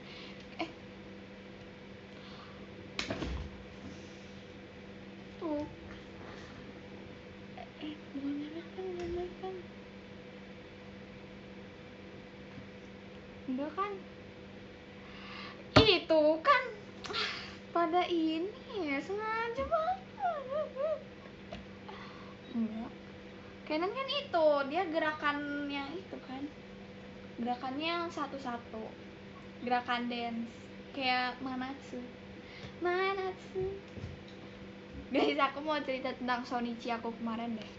Tuh. Bukan merek kan? Enggak kan? Itu kan pada ini ya, sengaja banget. Enggak. Canon kan itu, dia gerakan yang itu kan. Gerakannya yang satu-satu. Gerakan dance kayak Manatsu. Guys, aku mau cerita tentang Shonichi aku kemarin deh.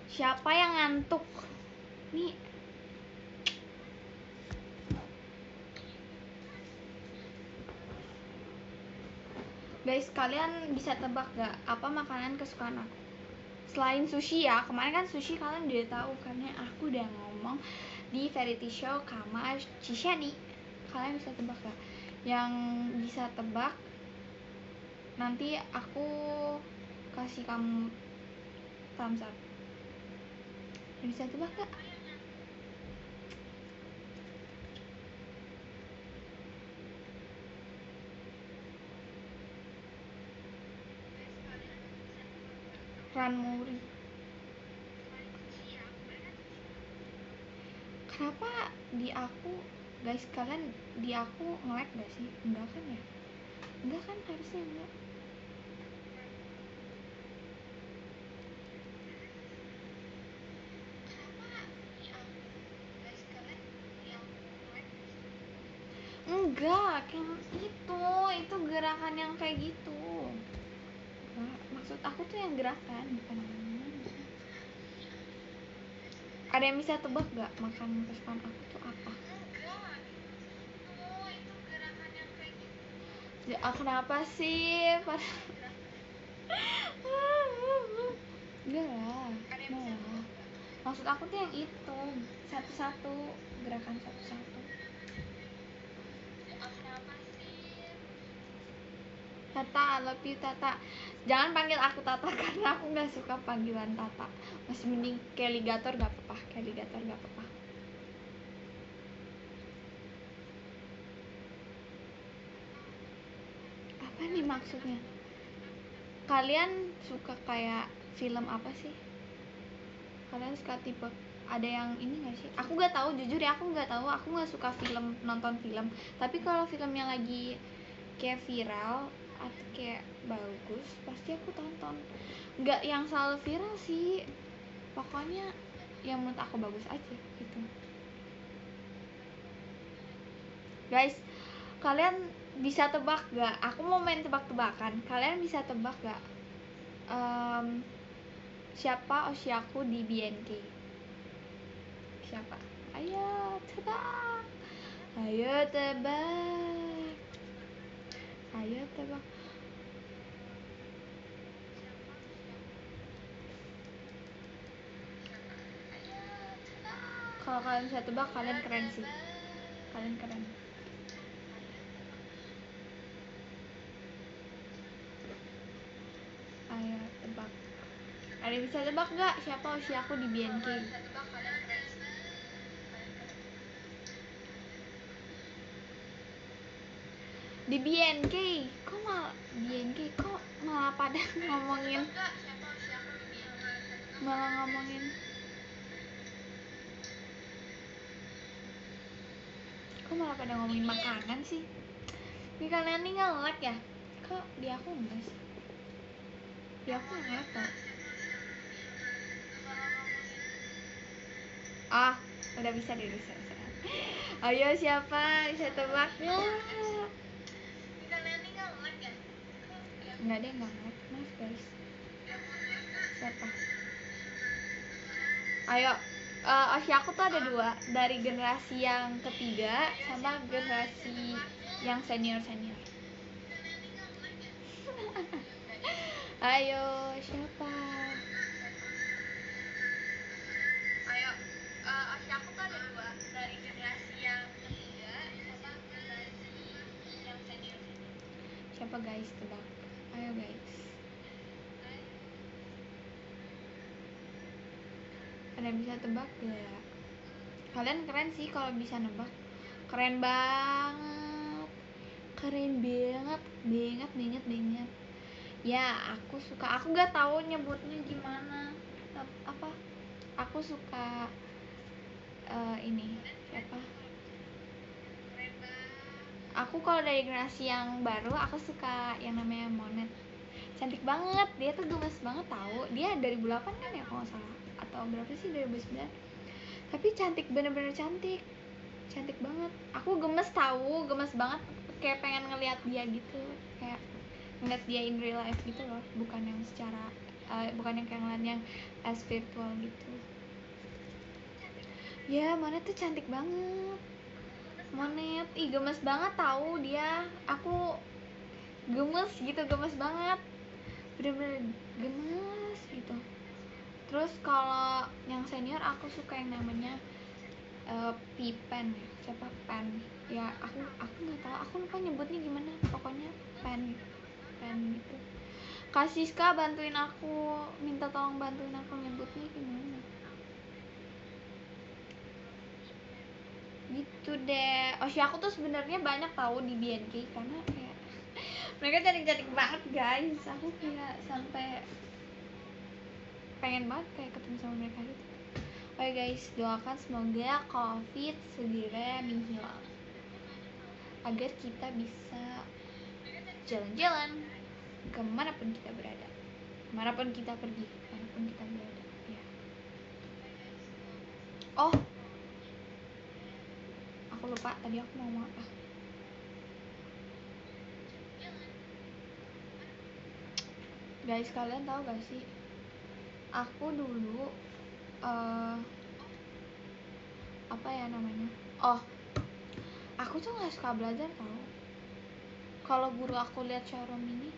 Siapa yang ngantuk? Nih. Guys, kalian bisa tebak gak apa makanan kesukaan aku? Selain sushi ya, kemarin kan sushi kalian udah tahu karena aku udah ngomong di variety show Kama Chishani. Kalian bisa tebak gak? Yang bisa tebak, nanti aku kasih kamu thumbs up. Bisa tebak gak? Ranmori. Kenapa di aku, guys, kalian di aku nge-lag gak sih? Enggak kan ya? Enggak kan, harusnya enggak. Enggak, yang itu gerakan yang kayak gitu. Enggak, maksud aku tuh yang gerakan, bukan yang mana. Ada yang bisa tebak gak makanan kesukaan aku tuh apa? Ya, kenapa sih? Enggak lah, maksud aku tuh yang itu, satu-satu, gerakan satu-satu. Tata, I love you Tata. Jangan panggil aku Tata karena aku nggak suka panggilan Tata. Masih mending Keligator gak apa-apa. Keligator gak apa-apa. Apa nih maksudnya? Kalian suka kayak film apa sih? Kalian suka tipe ada yang ini nggak sih? Aku nggak tahu, jujur ya aku nggak tahu. Aku nggak suka film, nonton film. Tapi kalau filmnya lagi kayak viral atau kayak bagus pasti aku tonton. Nggak yang selalu viral sih, pokoknya yang menurut aku bagus aja gitu. Guys, kalian bisa tebak gak? Aku mau main tebak-tebakan. Kalian bisa tebak gak siapa Oshiaku di BNK? Siapa? Ayo tebak. Ayo tebak. Ayo tebak. Kalau kalian bisa tebak, kalian keren sih. Kalian keren. Ayo tebak. Kalian bisa tebak gak siapa Oshiaku di BNK? Di BNK kok malah pada ngomongin kok malah pada ngomongin makanan sih. Ini kalian nih nge-lag ya? Kok di aku enggak sih? Di aku nge-lag tau. Ah, udah bisa deh, bisa. Ayo siapa? Bisa tebak ya? Ini kalian nih nge-lag ya? Enggak deh, enggak nge-lag. Maaf guys. Siapa? Ayo, Oshiaku tuh ada dua, dari generasi yang ketiga sama generasi yang senior. Ayo, siapa? Ayo, Oshiaku tuh ada dua, dari generasi yang ketiga sama generasi yang senior. Siapa guys, tebak? Ayo guys. Ada bisa tebak gak? Kalian keren sih kalau bisa nebak. Keren banget. Ya, aku gak tahu nyebutnya gimana. Apa? Aku suka ini siapa? Aku kalau dari generasi yang baru aku suka yang namanya Monet. Cantik banget, dia tuh gemes banget tahu. Dia 2008 kan ya kalau nggak salah, atau berapa sih 2009. Tapi cantik, bener-bener cantik banget. Aku gemes banget, kayak pengen ngeliat dia gitu, kayak ngeliat dia in real life gitu loh, bukan yang secara bukan yang kayak ngeliat yang as virtual gitu. Ya, Monet tuh cantik banget. Monet, gemes banget tahu dia. Aku gemes banget, bener-bener gemes gitu. Terus kalau yang senior aku suka yang namanya Pipen ya, siapa Pen ya, aku nggak tahu, aku lupa nyebutnya gimana, pokoknya Pen gitu. Kak Siska bantuin aku, minta tolong bantuin aku nyebutnya gimana gitu deh. Aku tuh sebenarnya banyak tahu di BNK karena kayak mereka cantik banget guys. Aku kayak sampai pengen banget kayak ketemu sama mereka gitu. Oke guys, doakan semoga COVID segera menghilang agar kita bisa jalan-jalan kemanapun kita berada, kemanapun kita pergi, kemanapun kita berada ya. Oh, aku lupa tadi aku mau ngomong apa. Guys, kalian tahu gak sih, aku dulu apa ya namanya, aku tuh nggak suka belajar tau. Kalau guru aku lihat showroom ini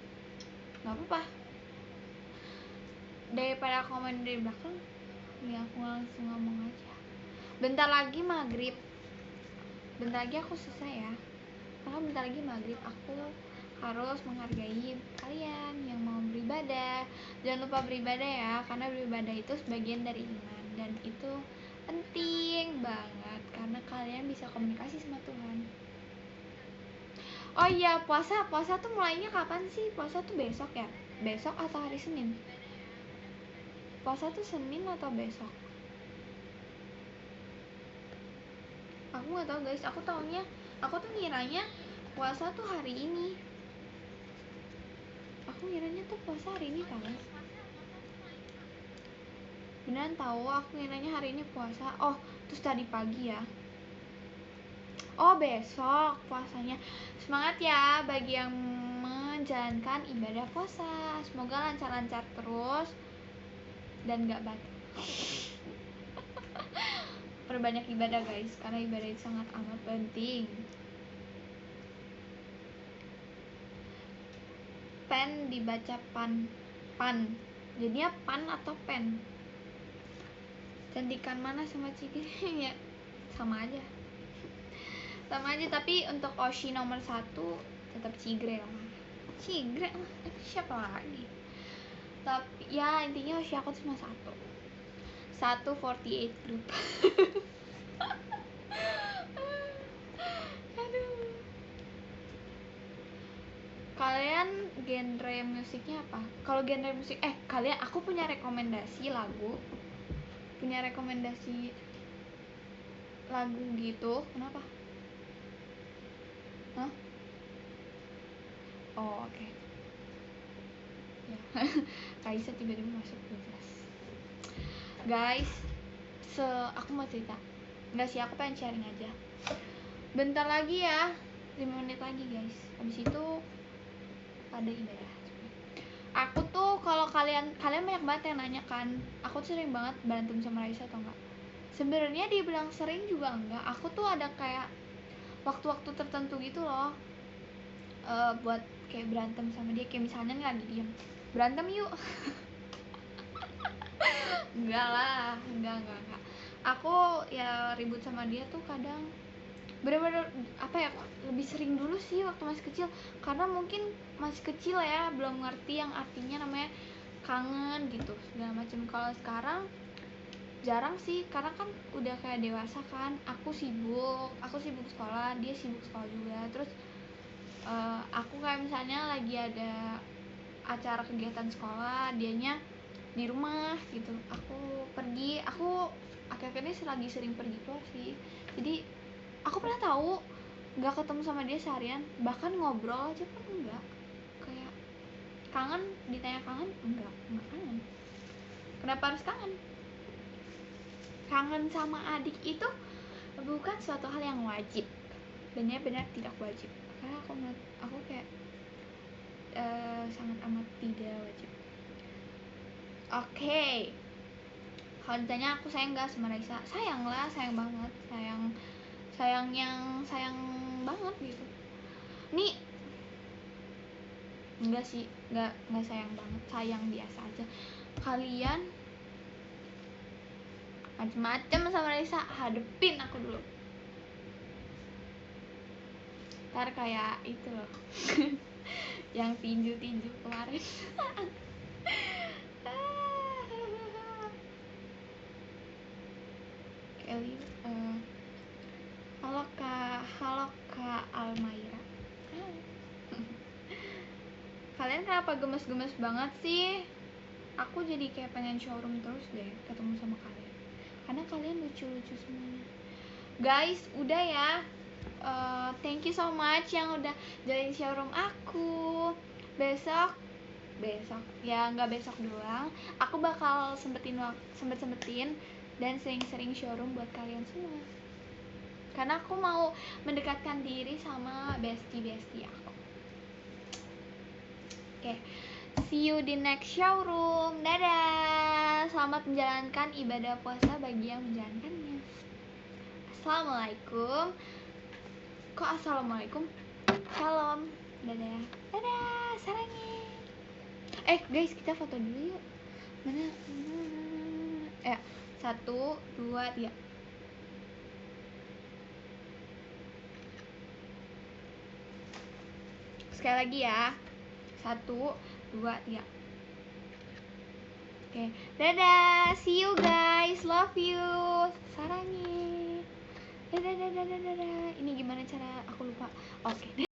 nggak apa-apa, daripada aku ngomong dari belakang ya aku langsung ngomong aja. Bentar lagi maghrib, bentar lagi aku selesai ya, karena bentar lagi maghrib aku harus menghargai kalian yang mau beribadah. Jangan lupa beribadah ya, karena beribadah itu sebagian dari iman dan itu penting banget karena kalian bisa komunikasi sama Tuhan. Oh iya, puasa tuh mulainya kapan sih? Puasa tuh besok ya? Besok atau hari Senin? Puasa tuh Senin atau besok? Aku nggak tahu guys, aku tuh ngiranya puasa tuh hari ini. Aku ngiranya tuh puasa hari ini kan? Beneran tahu, aku ngiranya hari ini puasa. Oh, terus tadi pagi ya. Oh, besok puasanya. Semangat ya bagi yang menjalankan ibadah puasa. Semoga lancar-lancar terus dan gak batal. Perbanyak ibadah guys, karena ibadah itu sangat amat penting. Pen dibaca pan. Jadinya pan atau pen? Cantikan mana sama Cigre? Ya sama aja, tapi untuk Oshi nomor 1 tetap Cigre lah. Cigre lah, siapa lagi? Tapi ya intinya Oshi aku cuma satu 48 group. Aduh. Kalian genre musiknya apa? Kalau genre musik, kalian, aku punya rekomendasi lagu gitu. Kenapa? Hah? Oh, oke. Ya. Kaisa tiba-tiba masuk jelas. Guys, aku mau cerita. Enggak sih, aku pengen sharing aja. Bentar lagi ya, 5 menit lagi guys. Habis itu pada ibadah. Aku tuh kalau kalian banyak banget yang nanya kan, aku tuh sering banget berantem sama Raisa atau enggak? Sebenarnya dibilang sering juga enggak. Aku tuh ada kayak waktu-waktu tertentu gitu loh, buat kayak berantem sama dia. Kayak misalnya nih lagi diem, berantem yuk. Enggak lah, enggak. Aku ya ribut sama dia tuh kadang bener-bener apa ya, lebih sering dulu sih waktu masih kecil, karena mungkin masih kecil ya, belum ngerti yang artinya namanya kangen gitu segala macam. Kalau sekarang jarang sih, karena kan udah kayak dewasa kan. Aku sibuk sekolah, dia sibuk sekolah juga. Terus aku kayak misalnya lagi ada acara kegiatan sekolah, dianya di rumah gitu, aku pergi. Aku akhir-akhir ini lagi sering pergi keluar sih, jadi aku pernah tahu nggak ketemu sama dia seharian, bahkan ngobrol aja pun enggak. Kayak kangen, ditanya kangen, enggak kangen. Kenapa harus kangen? Kangen sama adik itu bukan suatu hal yang wajib, benar-benar tidak wajib. Karena aku kayak sangat amat tidak wajib. Oke. Kalau ditanya aku sayang nggak sama Raisa, sayang lah, sayang banget, sayang banget gitu. Nih enggak sih, enggak sayang banget, sayang biasa aja. Kalian macem-macem sama Raisa, hadepin aku dulu. Ntar kayak itu loh. Yang tinju kemarin. Kelly, halo Kak Almaira. Kalian kenapa gemes-gemes banget sih? Aku jadi kayak pengen showroom terus deh ketemu sama kalian, karena kalian lucu-lucu semuanya. Guys, udah ya. Thank you so much yang udah join showroom aku. Besok ya, nggak besok doang, aku bakal sempetin dan sering-sering showroom buat kalian semua, karena aku mau mendekatkan diri sama bestie aku. Oke, see you di next showroom. Dadah. Selamat menjalankan ibadah puasa bagi yang menjalankannya. Assalamualaikum. Kok assalamualaikum? Shalom. Dadah. Sarangin. Guys, kita foto dulu yuk. Mana? 1, 2, 3. Sekali lagi ya. 1, 2, 3. Oke, dadah. See you guys. Love you. Sarangi. Dadah. Ini gimana cara aku lupa. Oke.